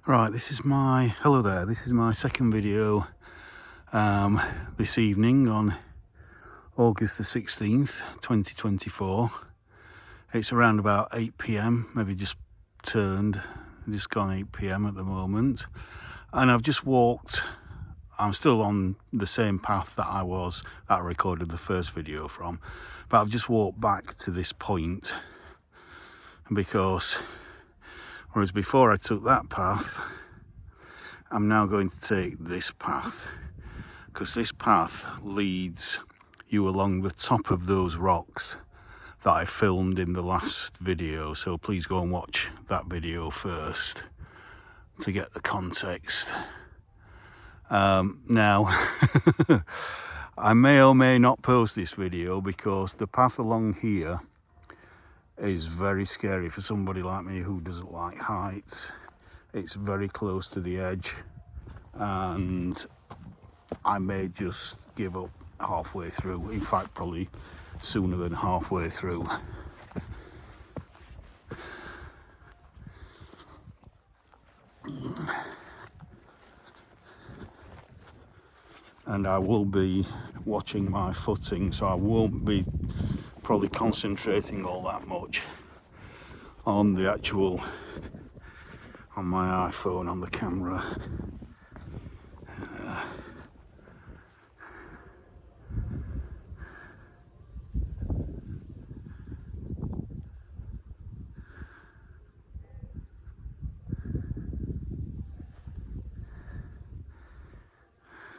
Right, hello there, this is my second video this evening on August the 16th, 2024. It's around about 8 p.m, maybe just gone 8 p.m. at the moment. And I've just walked, I'm still on the same path that I recorded the first video from, but I've just walked back to this point because whereas before I took that path, I'm now going to take this path, because this path leads you along the top of those rocks that I filmed in the last video. So please go and watch that video first to get the context. Now, I may or may not post this video because the path along here is very scary for somebody like me who doesn't like heights. It's very close to the edge and I may just give up halfway through. In fact, probably sooner than halfway through. And I will be watching my footing, so I won't be probably concentrating all that much on the actual, on my iPhone, on the camera.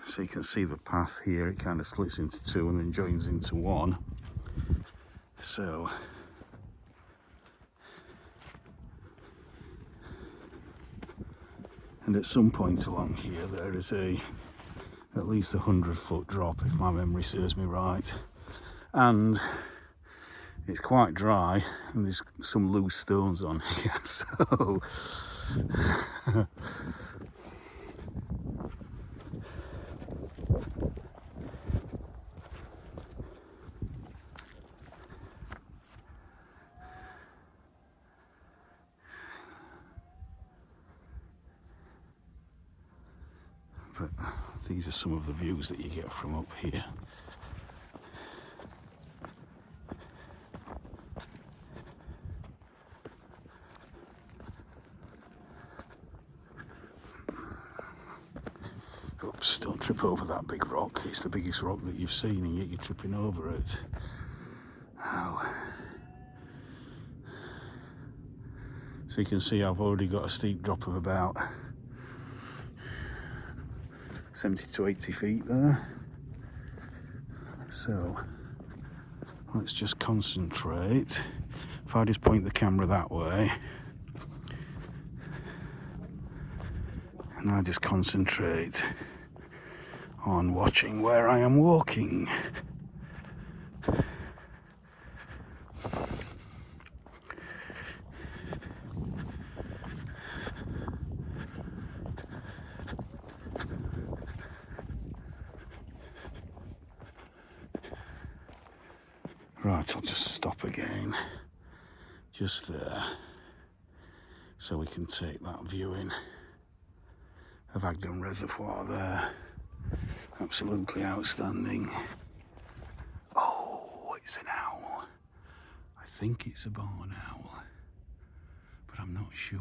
So you can see the path here, it kind of splits into two and then joins into one. So and at some point along here there is at least 100-foot drop, if my memory serves me right, and it's quite dry and there's some loose stones on here, so but these are some of the views that you get from up here. Oops, don't trip over that big rock. It's the biggest rock that you've seen and yet you're tripping over it. Ow. So you can see I've already got a steep drop of about 70 to 80 feet there. So let's just concentrate. If I just point the camera that way and I just concentrate on watching where I am walking. Right, I'll just stop again, just there, so we can take that view in of Agden Reservoir there. Absolutely outstanding. Oh, it's an owl. I think it's a barn owl, but I'm not sure.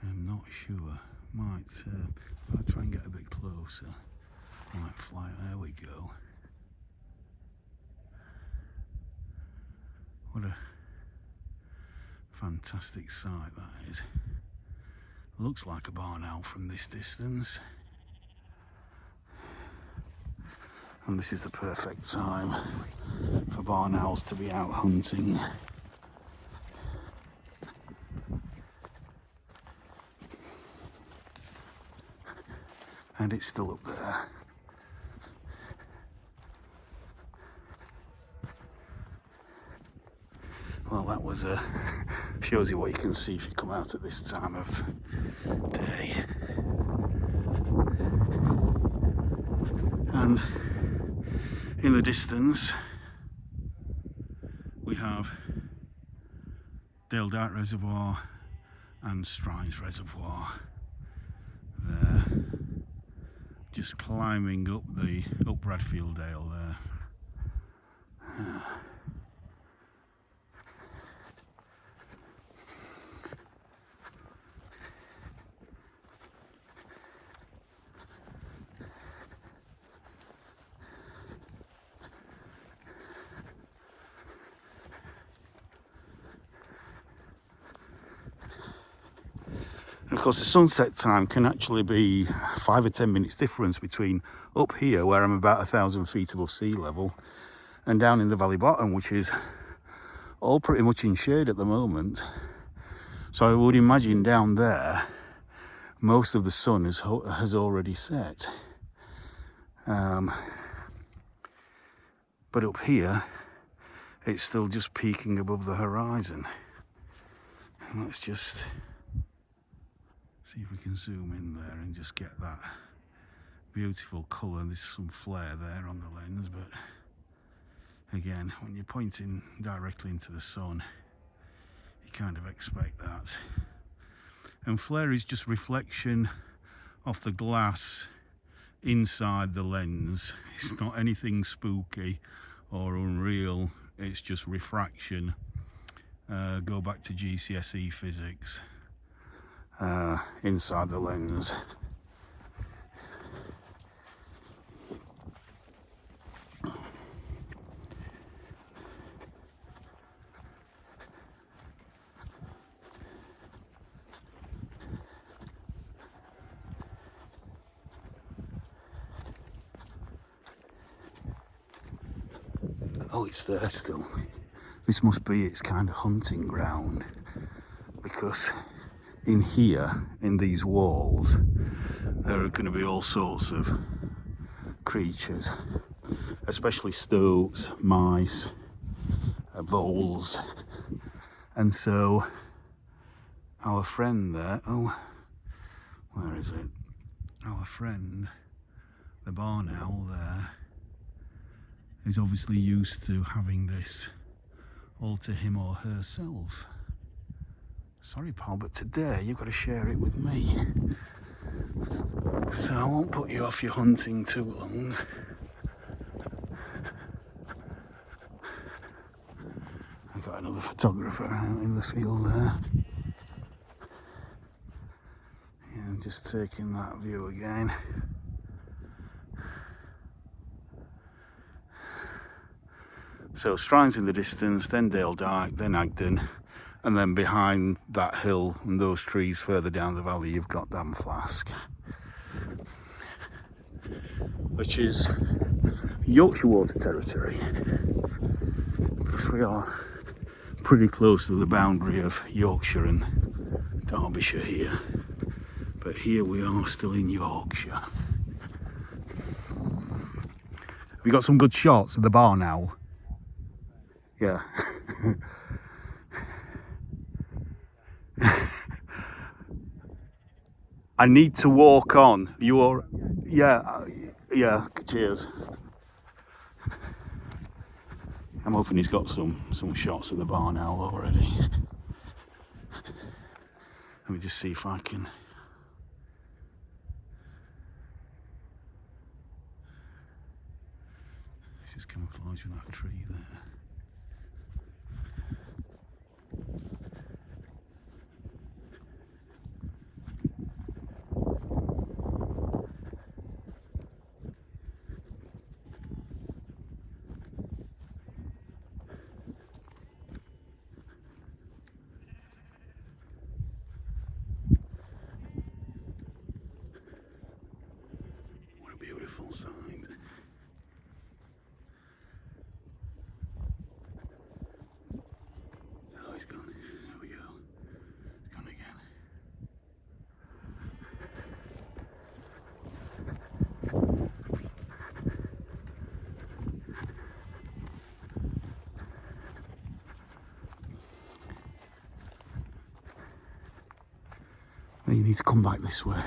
I'm not sure. Might, if I try and get a bit closer, might fly. There we go. What a fantastic sight that is. Looks like a barn owl from this distance. And this is the perfect time for barn owls to be out hunting. And it's still up there. Well, that was shows you what you can see if you come out at this time of day. And in the distance we have Dale Dyke Reservoir and Strines Reservoir there, just climbing up Bradfield Dale there. And of course the sunset time can actually be 5 or 10 minutes difference between up here, where I'm about 1,000 feet above sea level, and down in the valley bottom, which is all pretty much in shade at the moment. So I would imagine down there most of the sun has already set. But up here it's still just peaking above the horizon. And let's just see if we can zoom in there and just get that beautiful colour. There's some flare there on the lens, but again, when you're pointing directly into the sun, you kind of expect that. And flare is just reflection off the glass inside the lens. It's not anything spooky or unreal, it's just refraction. Go back to GCSE physics. Inside the lens. Oh, it's there still. This must be its kind of hunting ground, because in here, in these walls, there are going to be all sorts of creatures, especially stoats, mice, voles. And so our friend there, oh, where is it? Our friend, the barn owl there, is obviously used to having this all to him or herself. Sorry, pal, but today you've got to share it with me. So I won't put you off your hunting too long. I've got another photographer out in the field there. Yeah, just taking that view again. So Strines in the distance, then Dale Dyke, then Agden, and then behind that hill and those trees further down the valley you've got Dam Flask, which is Yorkshire water territory, because we are pretty close to the boundary of Yorkshire and Derbyshire here, but here we are still in Yorkshire. We got some good shots of the barn owl. Yeah. I need to walk on. You're, yeah, cheers. I'm hoping he's got some shots of the barn owl already. Let me just see if I can. Let's just camouflage with that tree there. Beautiful sign. Oh, he's gone. There we go. He's gone again. You need to come back this way.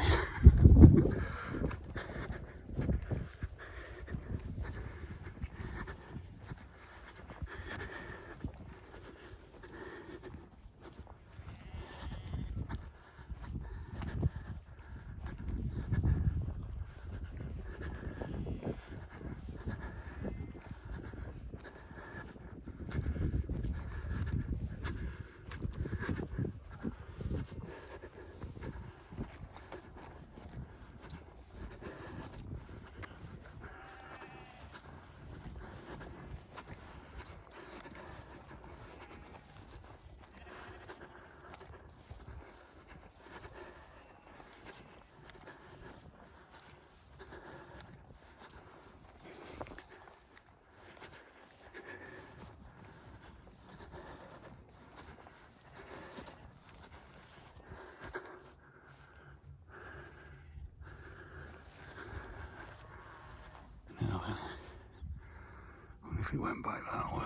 if it went back that way,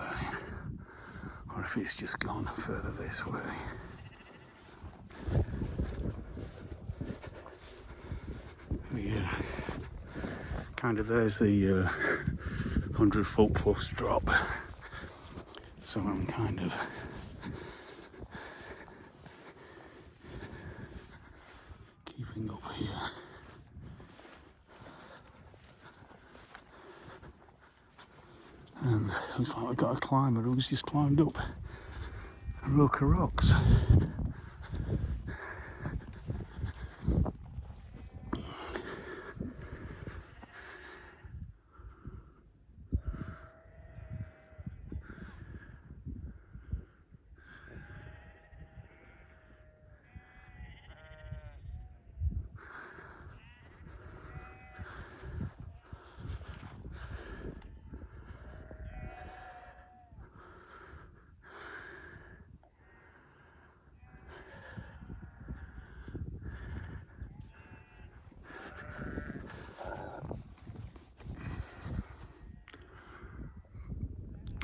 or if it's just gone further this way. But yeah, kind of there's the 100-foot plus drop. So I'm kind of keeping up here. And looks like we've got a climber who's just climbed up Rocher rocks.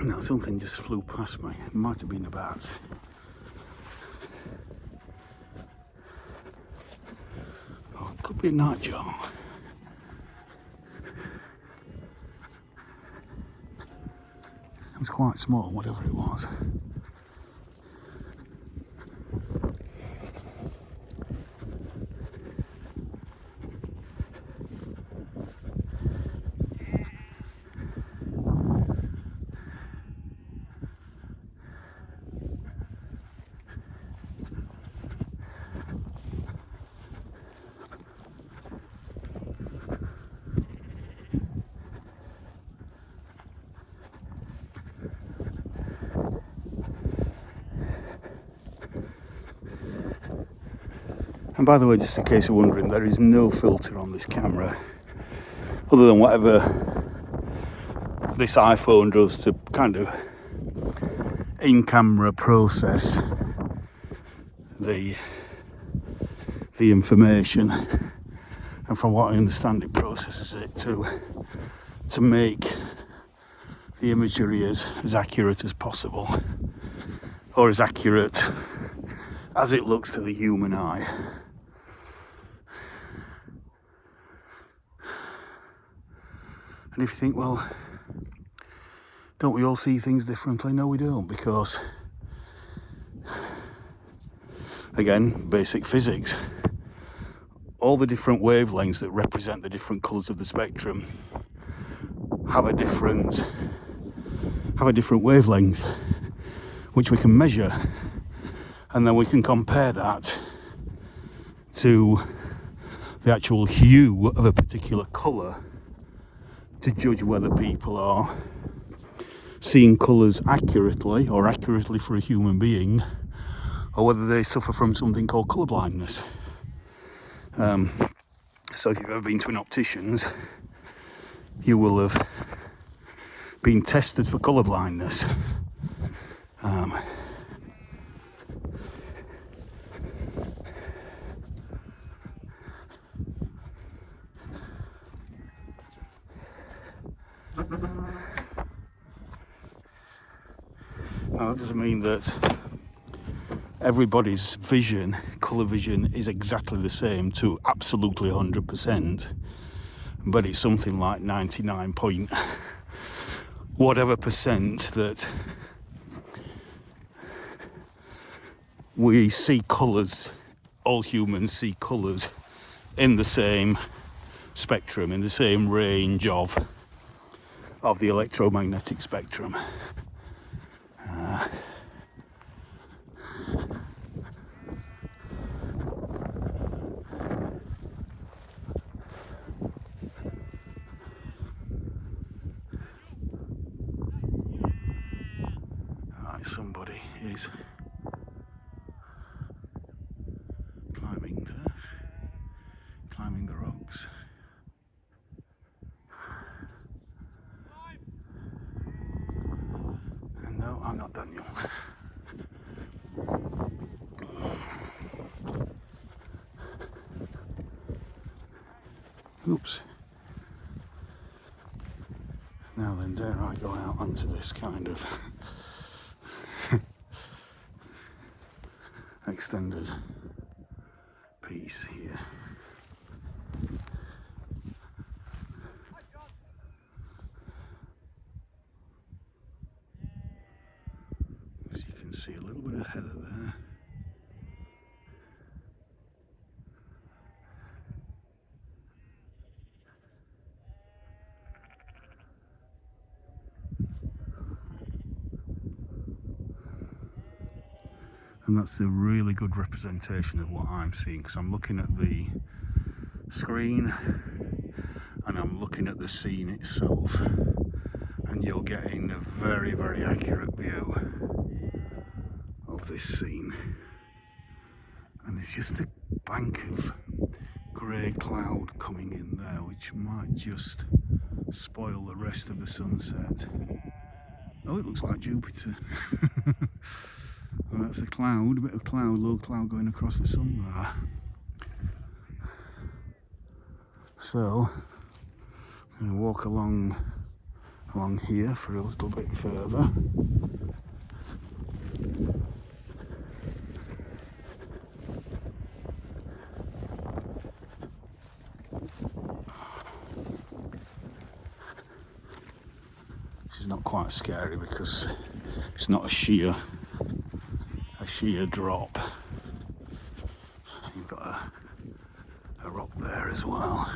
Now something just flew past me. It might have been a bat. Oh, it could be a nightjar. It was quite small, whatever it was. And by the way, just in case you're wondering, there is no filter on this camera other than whatever this iPhone does to kind of in-camera process the information. And from what I understand, it processes it to make the imagery as accurate as possible, or as accurate as it looks to the human eye. And if you think, well, don't we all see things differently? No, we don't, because, again, basic physics. All the different wavelengths that represent the different colours of the spectrum have a different wavelength, which we can measure, and then we can compare that to the actual hue of a particular colour to judge whether people are seeing colours accurately, or accurately for a human being, or whether they suffer from something called colour blindness. So if you've ever been to an optician's, you will have been tested for colour blindness. Now, that doesn't mean that everybody's vision, colour vision, is exactly the same to absolutely 100%, but it's something like 99 point whatever percent that we see colours, all humans see colours in the same spectrum, in the same range of the electromagnetic spectrum. Somebody is climbing the rocks. And no, I'm not Daniel. Oops. Now then, dare I go out onto this kind of extended piece here. As you can see, a little bit of heather there. And that's a really good representation of what I'm seeing, because I'm looking at the screen and I'm looking at the scene itself, and you're getting a very, very accurate view of this scene. And there's just a bank of grey cloud coming in there, which might just spoil the rest of the sunset. Oh, it looks like Jupiter. Well, that's a cloud, a bit of cloud, low cloud going across the sun there. So, I'm going to walk along here for a little bit further. This is not quite scary because it's not a sheer drop. You've got a rock there as well.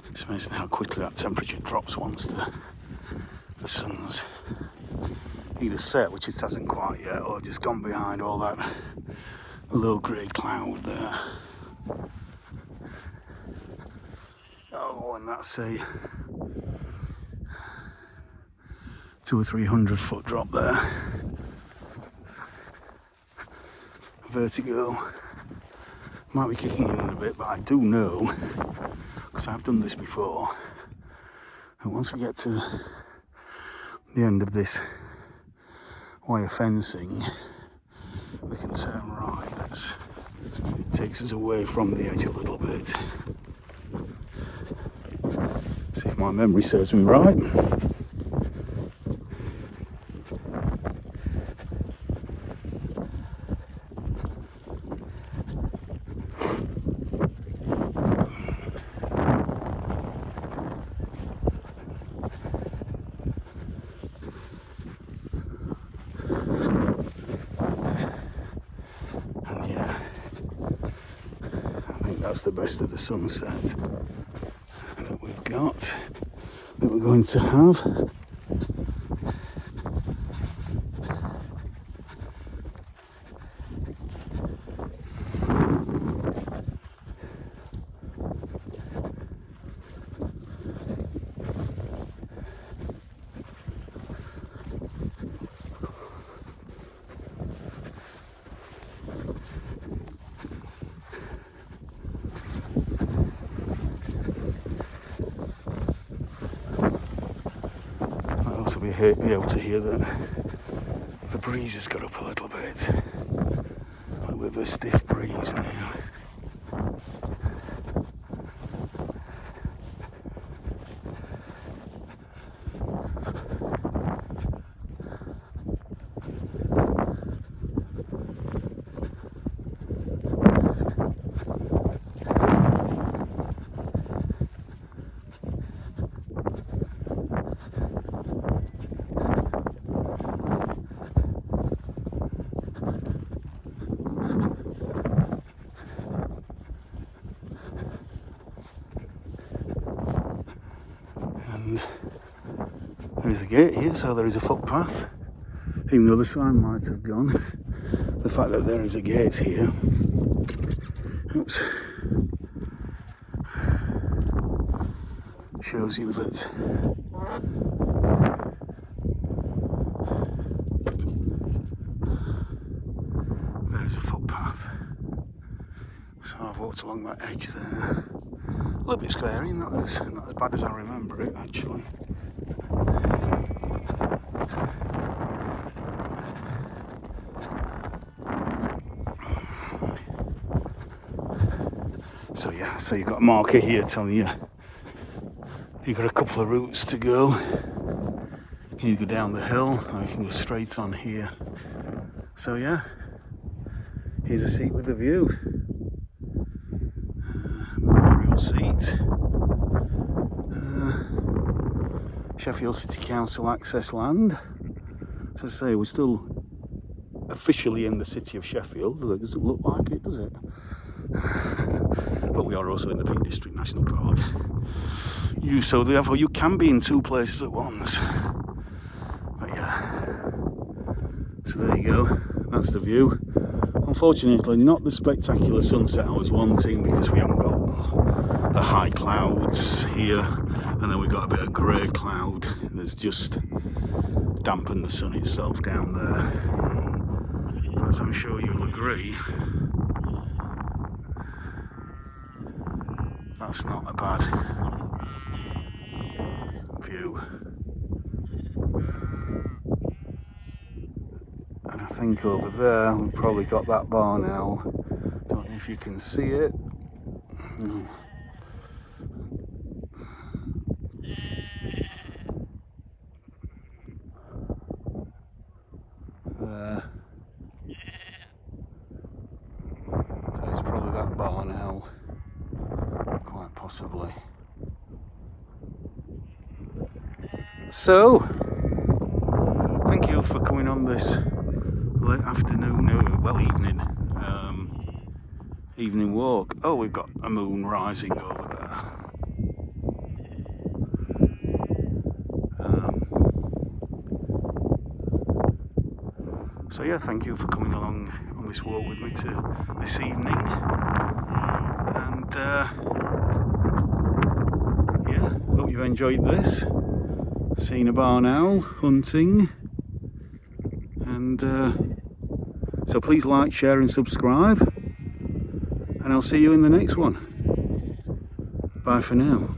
It's amazing how quickly that temperature drops once the sun's either set, which it hasn't quite yet, or just gone behind all that low grey cloud there. Oh, and that's a 200 or 300 foot drop there. Vertigo might be kicking in a bit, but I do know, because I've done this before, and once we get to the end of this wire fencing, we can turn right. That takes us away from the edge a little bit. See if my memory serves me right. That's the best of the sunset that we've got, that we're going to have. Be able to hear that the breeze has got up a little bit, a little bit of a stiff breeze now. There is a gate here, so there is a footpath. Even though the sign might have gone, the fact that there is a gate here, oops, shows you that there is a footpath. So I've walked along that edge there. A little bit scary, not as bad as I remember it actually. So yeah, so you've got a marker here telling you you've got a couple of routes to go. You can either go down the hill or you can go straight on here. So yeah, here's a seat with a view. Memorial seat. Sheffield City Council access land. As I say, we're still officially in the city of Sheffield. It doesn't look like it, does it? But we are also in the Peak District National Park. So therefore you can be in two places at once. But yeah. So there you go. That's the view. Unfortunately, not the spectacular sunset I was wanting because we haven't got the high clouds here, and then we've got a bit of grey cloud that's just dampened the sun itself down there. But as I'm sure you'll agree, that's not a bad view. And I think over there we've probably got that barn owl. Don't know if you can see it. There. So it's probably that barn owl. Quite possibly. So, thank you for coming on this late afternoon, well evening walk. Oh, we've got a moon rising over there. So yeah, thank you for coming along on this walk with me this evening. And yeah, hope you've enjoyed this. Seen a barn owl hunting. And so please like, share and subscribe. And I'll see you in the next one. Bye for now.